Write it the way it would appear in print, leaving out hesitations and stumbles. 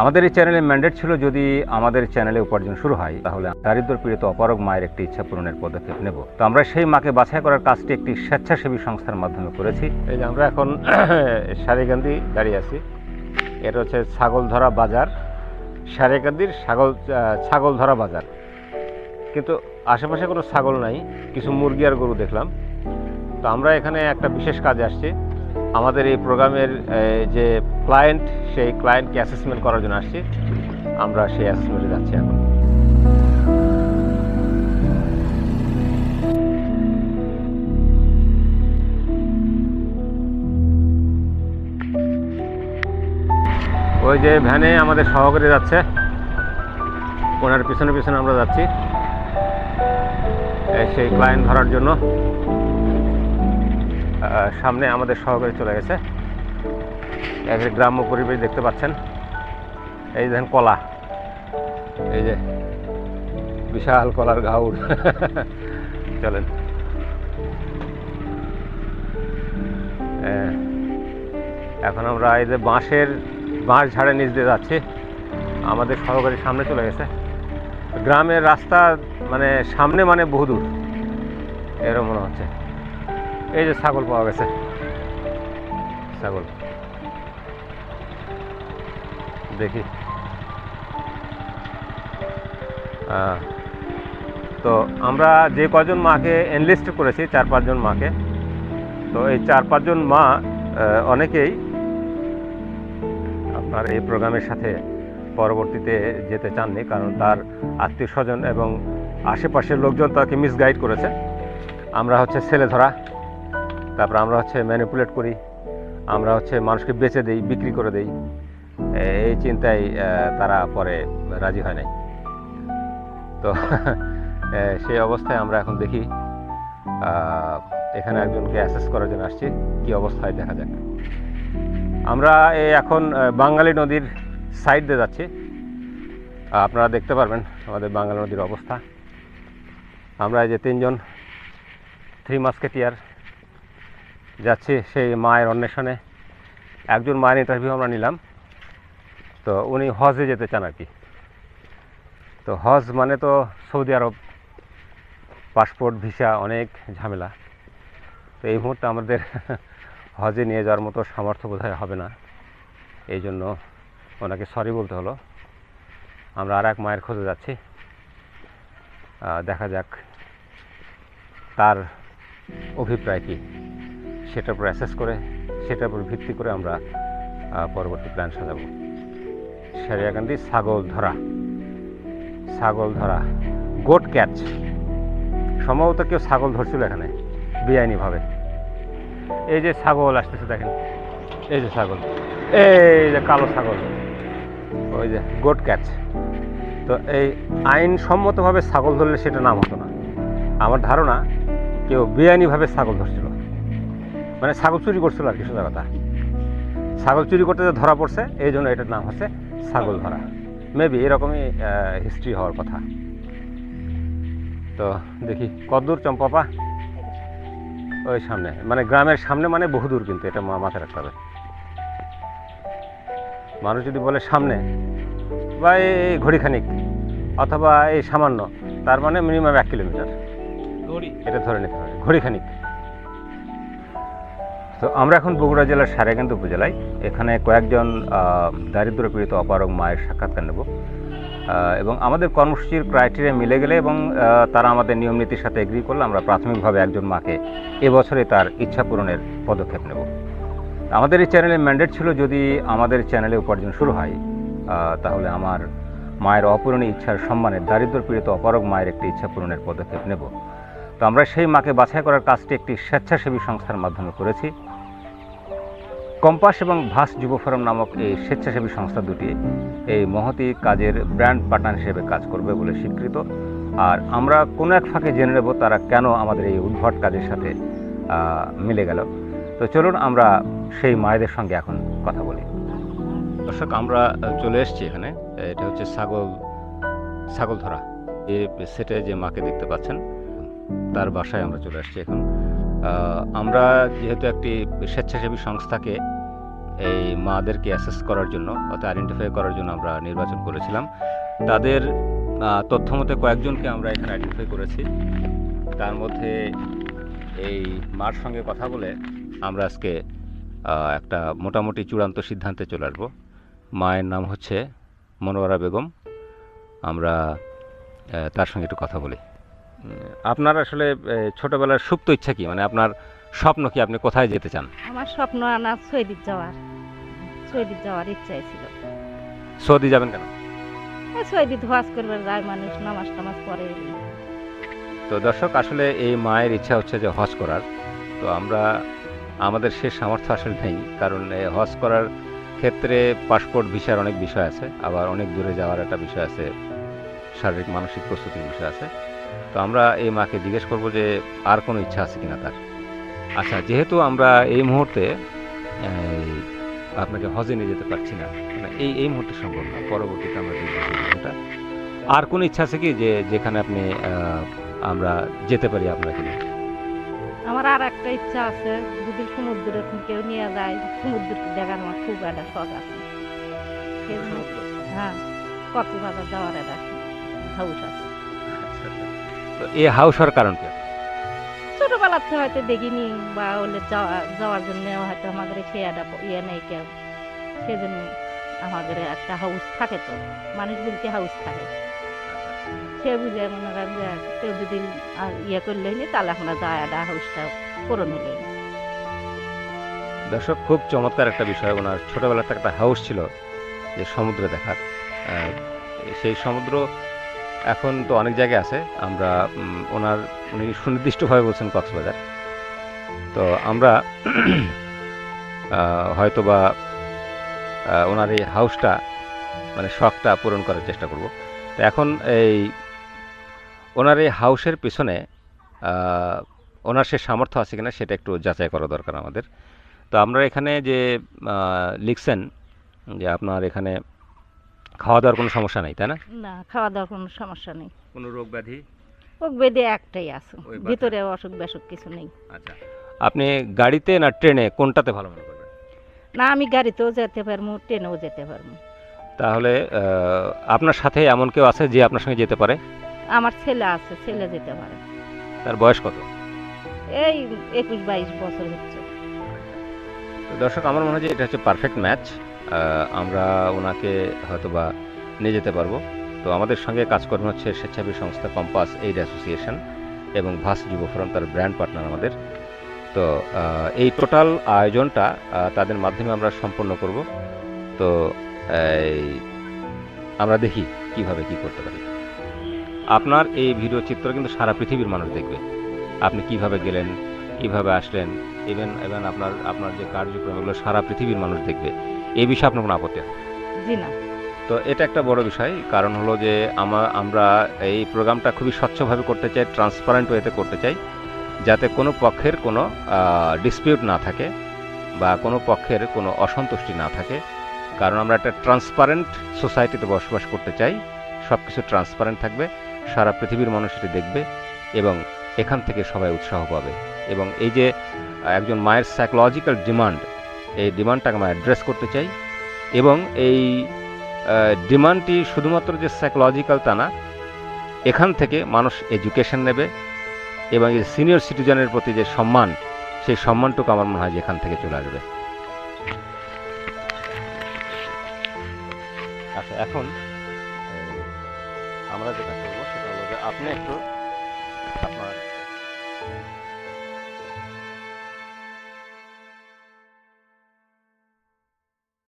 আমাদের এই চ্যানেলের ম্যান্ডেট ছিল, যদি আমাদের চ্যানেলে উপার্জন শুরু হয় তাহলে দারিদ্র পীড়িত অপারগ মায়ের একটি ইচ্ছা পূরণের পদক্ষেপ নেব। তো আমরা সেই মাকে বাছাই করার কাজটি একটি স্বেচ্ছাসেবী সংস্থার মাধ্যমে করেছি। এই যে আমরা এখন সারিকান্দি দাঁড়িয়ে আছি। এটা হচ্ছে ছাগলধরা বাজার, সারিকান্দির ছাগলধরা বাজার। কিন্তু আশেপাশে কোনো ছাগল নাই, কিছু মুরগি আর গরু দেখলাম। তো আমরা এখানে একটা বিশেষ কাজে আসছি। আমাদের এই প্রোগ্রামের যে ক্লায়েন্ট, সেই ক্লায়েন্টকে অ্যাসেসমেন্ট করার জন্য আসছি। আমরা সেই অ্যাসেসমেন্টে যাচ্ছি এখন। ওই যে ভ্যানে আমাদের সহকারী যাচ্ছে, ওনার পিছনে পিছনে আমরা যাচ্ছি সেই ক্লায়েন্ট ধরার জন্য। সামনে আমাদের সহকারী চলে গেছে। এক গ্রাম্য পরিবেশ দেখতে পাচ্ছেন। এই দেখেন কলা, এই যে বিশাল কলার ঘাউড়। চলেন, এখন আমরা এই যে বাঁশ ঝাড়ের নিচ দিয়ে যাচ্ছি। আমাদের সহকারী সামনে চলে গেছে। গ্রামের রাস্তা মানে সামনে মানে বহুদূর এরকম মনে হচ্ছে। এই যে ছাগল পাওয়া গেছে, ছাগল দেখি। তো আমরা যে কজন মাকে এনলিস্ট করেছি, 4-5 জন মাকে, তো এই 4-5 জন মা অনেকেই আপনার এই প্রোগ্রামের সাথে পরবর্তীতে যেতে চাননি, কারণ তার আত্মীয় স্বজন এবং আশেপাশের লোকজন তাকে মিসগাইড করেছে। আমরা হচ্ছে ছেলে ধরা, তারপর আমরা হচ্ছে ম্যানিপুলেট করি, আমরা হচ্ছে মানুষকে বেচে দেই, বিক্রি করে দেই। এই চিন্তায় তারা পরে রাজি হয় নাই। তো সেই অবস্থায় আমরা এখন দেখি, এখানে একজনকে অ্যাসেস করার জন্য আসছি, কি অবস্থায় দেখা যাক। আমরা এখন বাঙালি নদীর সাইড দিয়ে যাচ্ছি। আপনারা দেখতে পারবেন আমাদের বাঙালি নদীর অবস্থা। আমরা এই যে 3 জন 3 মাস্কেটিয়ার যাচ্ছি সেই মায়ের অন্বেষণে। একজন মায়ের ইন্টারভিউ আমরা নিলাম। তো উনি হজে যেতে চান আর কি। তো হজ মানে তো সৌদি আরব, পাসপোর্ট ভিসা অনেক ঝামেলা। তো এই মুহূর্তে আমাদের হজে নিয়ে যাওয়ার মতো সামর্থ্য বোধহয় হবে না, এই জন্য ওনাকে সরি বলতে হলো। আমরা আর এক মায়ের খোঁজে যাচ্ছি। দেখা যাক তার অভিপ্রায় কী, সেটার উপর অ্যাসেস করে, সেটার উপর ভিত্তি করে আমরা পরবর্তী প্ল্যান সাজাবো। সারিয়াকান্দি ছাগল ধরা গোট ক্যাচ। সম্ভবত কেউ ছাগল ধরছিল এখানে বেআইনিভাবে। এই যে ছাগল আসতেছে, দেখেন এই যে ছাগল, এই যে কালো ছাগল, ওই যে গোট ক্যাচ। তো এই আইনসম্মতভাবে ছাগল ধরলে সেটা নাম হতো না। আমার ধারণা কেউ বেআইনিভাবে ছাগল ধরছিল, মানে ছাগল চুরি করছিল আর কি। সোজা কথা, ছাগল চুরি করতে ধরা পড়ছে, এই জন্য এটার নাম হচ্ছে ছাগল ধরা। মেবি এরকমই হিস্ট্রি হওয়ার কথা। তো দেখি কতদূর চম্পাপা, ওই সামনে, মানে গ্রামের সামনে মানে বহুদূর, কিন্তু এটা মাথায় রাখতে হবে। মানুষ যদি বলে সামনে বা এই ঘড়িখানিক অথবা এই সামান্য, তার মানে মিনিমাম 1 কিলোমিটার এটা ধরে নিতে হবে, ঘড়িখানিক। তো আমরা এখন বগুড়া জেলার সারিয়াকান্দি উপজেলায়। এখানে কয়েকজন দারিদ্র পীড়িত অপারগ মায়ের সাক্ষাৎকার নেব, এবং আমাদের কর্মসূচির ক্রাইটেরিয়া মিলে গেলে এবং তারা আমাদের নিয়ম নীতির সাথে এগ্রি করলে আমরা প্রাথমিকভাবে একজন মাকে এবছরে তার ইচ্ছা পূরণের পদক্ষেপ নেব। আমাদের এই চ্যানেলের ম্যান্ডেট ছিল, যদি আমাদের চ্যানেলে উপার্জন শুরু হয় তাহলে আমার মায়ের অপূরণীয় ইচ্ছার সম্মানে দারিদ্র পীড়িত অপারগ মায়ের একটি ইচ্ছা পূরণের পদক্ষেপ নেব। তো আমরা সেই মাকে বাছাই করার কাজটি একটি স্বেচ্ছাসেবী সংস্থার মাধ্যমে করেছি। কম্পাস এবং ভাস যুব ফোরাম নামক এই স্বেচ্ছাসেবী সংস্থা দুটি এই মহতি কাজের ব্র্যান্ড পার্টনার হিসেবে কাজ করবে বলে স্বীকৃত। আর আমরা কোনো এক ফাঁকে জেনে নেব তারা কেন আমাদের এই উদ্ভট কাজের সাথে মিলে গেল। তো চলুন আমরা সেই মায়েদের সঙ্গে এখন কথা বলি। দর্শক, আমরা চলে এসেছি এখানে। এটা হচ্ছে ছাগল ধরা এই সেটে যে মাকে দেখতে পাচ্ছেন, তার বাসায় আমরা চলে আসছি এখন। আমরা যেহেতু একটি স্বেচ্ছাসেবী সংস্থাকে এই মাদেরকে অ্যাসেস করার জন্য অর্থাৎ আইডেন্টিফাই করার জন্য আমরা নির্বাচন করেছিলাম। তাদের তথ্য মতে কয়েকজনকে আমরা এখানে আইডেন্টিফাই করেছি। তার মধ্যে এই মার সঙ্গে কথা বলে আমরা আজকে একটা মোটামুটি চূড়ান্ত সিদ্ধান্তে চলে আসবো। মায়ের নাম হচ্ছে মনোয়ারা বেগম। আমরা তার সঙ্গে একটু কথা বলি। আপনার আসলে ছোটবেলার সুপ্ত ইচ্ছা কি, মানে আপনার স্বপ্ন কি, আপনি কোথায় যেতে চান? আমার স্বপ্ন আমার সৌদি যাওয়ার ইচ্ছাই ছিল। সৌদি যাবেন কেন? সৌদি হজ করবে যায় মানুষ, নামাজ টামাজ পড়ে। তো দর্শক, আসলে এই মায়ের ইচ্ছা হচ্ছে যে হজ করার। তো আমরা আমাদের সে সামর্থ্য আসলে নেই, কারণ হজ করার ক্ষেত্রে পাসপোর্ট ভিসার অনেক বিষয় আছে, আবার অনেক দূরে যাওয়ার একটা বিষয় আছে, শারীরিক মানসিক প্রস্তুতির বিষয় আছে। তো আমরা এই মাকে জিজ্ঞেস করব যে আর কোনো ইচ্ছা আছে কিনা তার। আচ্ছা, যেহেতু আমরা এই মুহূর্তে আপনাকে হজে নিয়ে যেতে পারছি না, মানে এই মুহূর্তে সম্ভব না, পরবর্তীতে আমরা দেখব বিষয়টা। আর কোনো ইচ্ছা আছে কি যে যেখানে আপনি আমরা যেতে পারি আপনাকে নিয়ে? আমার আর একটা ইচ্ছা আছে, যদি সমুদ্রে কেউ নিয়ে যায়, সমুদ্র দেখার আমার খুব একটা শখ আছে। হ্যাঁ, কক্সবাজার যাওয়ার একটা হাউস আছে। তো এই হাউস হওয়ার কারণ কি? ছোটবেলাতে হয়তো দেখিনি, বা হলে যাওয়ার জন্য হয়তো আমাদের সে একটা ইয়ে নেই কেউ, সেজন্য আমাদের একটা হাউস থাকে। তো মানুষ বলতে হাউস থাকে, সে বুঝে মনে করেন যে কেউ যদি ইয়ে করলে তাহলে আমরা যায় একটা হাউসটা পূরণ হলে। দর্শক, খুব চমৎকার একটা বিষয়। ওনার ছোটবেলাতে একটা হাউস ছিল যে সমুদ্র দেখার। সেই সমুদ্র এখন তো অনেক জায়গায় আছে। আমরা উনি সুনির্দিষ্টভাবে বলছেন কক্সবাজার। তো আমরা হয়তোবা ওনার এই হাউসটা, মানে শখটা পূরণ করার চেষ্টা করব। তো এখন এই ওনার এই হাউসের পিছনে ওনার সে সামর্থ্য আছে কিনা সেটা একটু যাচাই করা দরকার আমাদের। তো আমরা এখানে যে লিখছেন যে আপনার এখানে খাওয়া দাওয়ার কোনো সমস্যা নেই, তাই না? না, খাওয়া দাওয়ার কোনো সমস্যা নেই। কোনো রোগ ব্যাধি? রোগ ব্যাধি একটাই আছে, ভিতরে অসুখ বিসুখ কিছু নেই। আচ্ছা, আপনি গাড়িতে না ট্রেনে কোনটাতে ভালো মনে করবেন? না, আমি গাড়িতেও যেতে পারবো, ট্রেনেও যেতে পারবো। তাহলে আপনার সাথে এমন কেউ আছে যে আপনার সঙ্গে যেতে পারে? আমার ছেলে আছে, ছেলে যেতে পারে। তার বয়স কত? এই 21-22 বছর হচ্ছে। দর্শক, আমার মনে হয় যে এটা হচ্ছে পারফেক্ট ম্যাচ। আমরা ওনাকে হয়তোবা নিয়ে যেতে পারবো। তো আমাদের সঙ্গে কাজ করবেন হচ্ছে স্বেচ্ছাসেবী সংস্থা কম্পাস এইড অ্যাসোসিয়েশন এবং ভাস যুব ফোরাম, তার ব্র্যান্ড পার্টনার আমাদের। তো এই টোটাল আয়োজনটা তাদের মাধ্যমে আমরা সম্পন্ন করব। তো আমরা দেখি কিভাবে কি করতে পারি। আপনার এই ভিডিও চিত্র কিন্তু সারা পৃথিবীর মানুষ দেখবে, আপনি কিভাবে গেলেন, কিভাবে আসলেন, ইভেন আপনার যে কার্যক্রম, এগুলো সারা পৃথিবীর মানুষ দেখবে। এই বিষয়ে আপনার কোনো আপত্তি আছে? জি না। তো এটা একটা বড় বিষয়, কারণ হলো যে আমরা এই প্রোগ্রামটা খুবই স্বচ্ছভাবে করতে চাই, ট্রান্সপারেন্ট ওয়েতে করতে চাই, যাতে কোনো পক্ষের কোনো ডিসপিউট না থাকে বা কোনো পক্ষের কোনো অসন্তুষ্টি না থাকে। কারণ আমরা একটা ট্রান্সপারেন্ট সোসাইটিতে বসবাস করতে চাই, সব কিছু ট্রান্সপারেন্ট থাকবে, সারা পৃথিবীর মানুষ এটি দেখবে এবং এখান থেকে সবাই উৎসাহ পাবে। এবং এই যে একজন মায়ের সাইকোলজিক্যাল ডিমান্ড, এই ডিমান্ডটাকে আমরা অ্যাড্রেস করতে চাই। এবং এই ডিমান্ডটি শুধুমাত্র যে সাইকোলজিক্যাল তা না, এখান থেকে মানুষ এডুকেশন নেবে এবং এই সিনিয়র সিটিজেনের প্রতি যে সম্মান, সেই সম্মানটুকু আমার মনে হয় যে এখান থেকে চলে আসবে। আচ্ছা, এখন আমরা যেটা করবো সেটা হলো যে আপনি একটু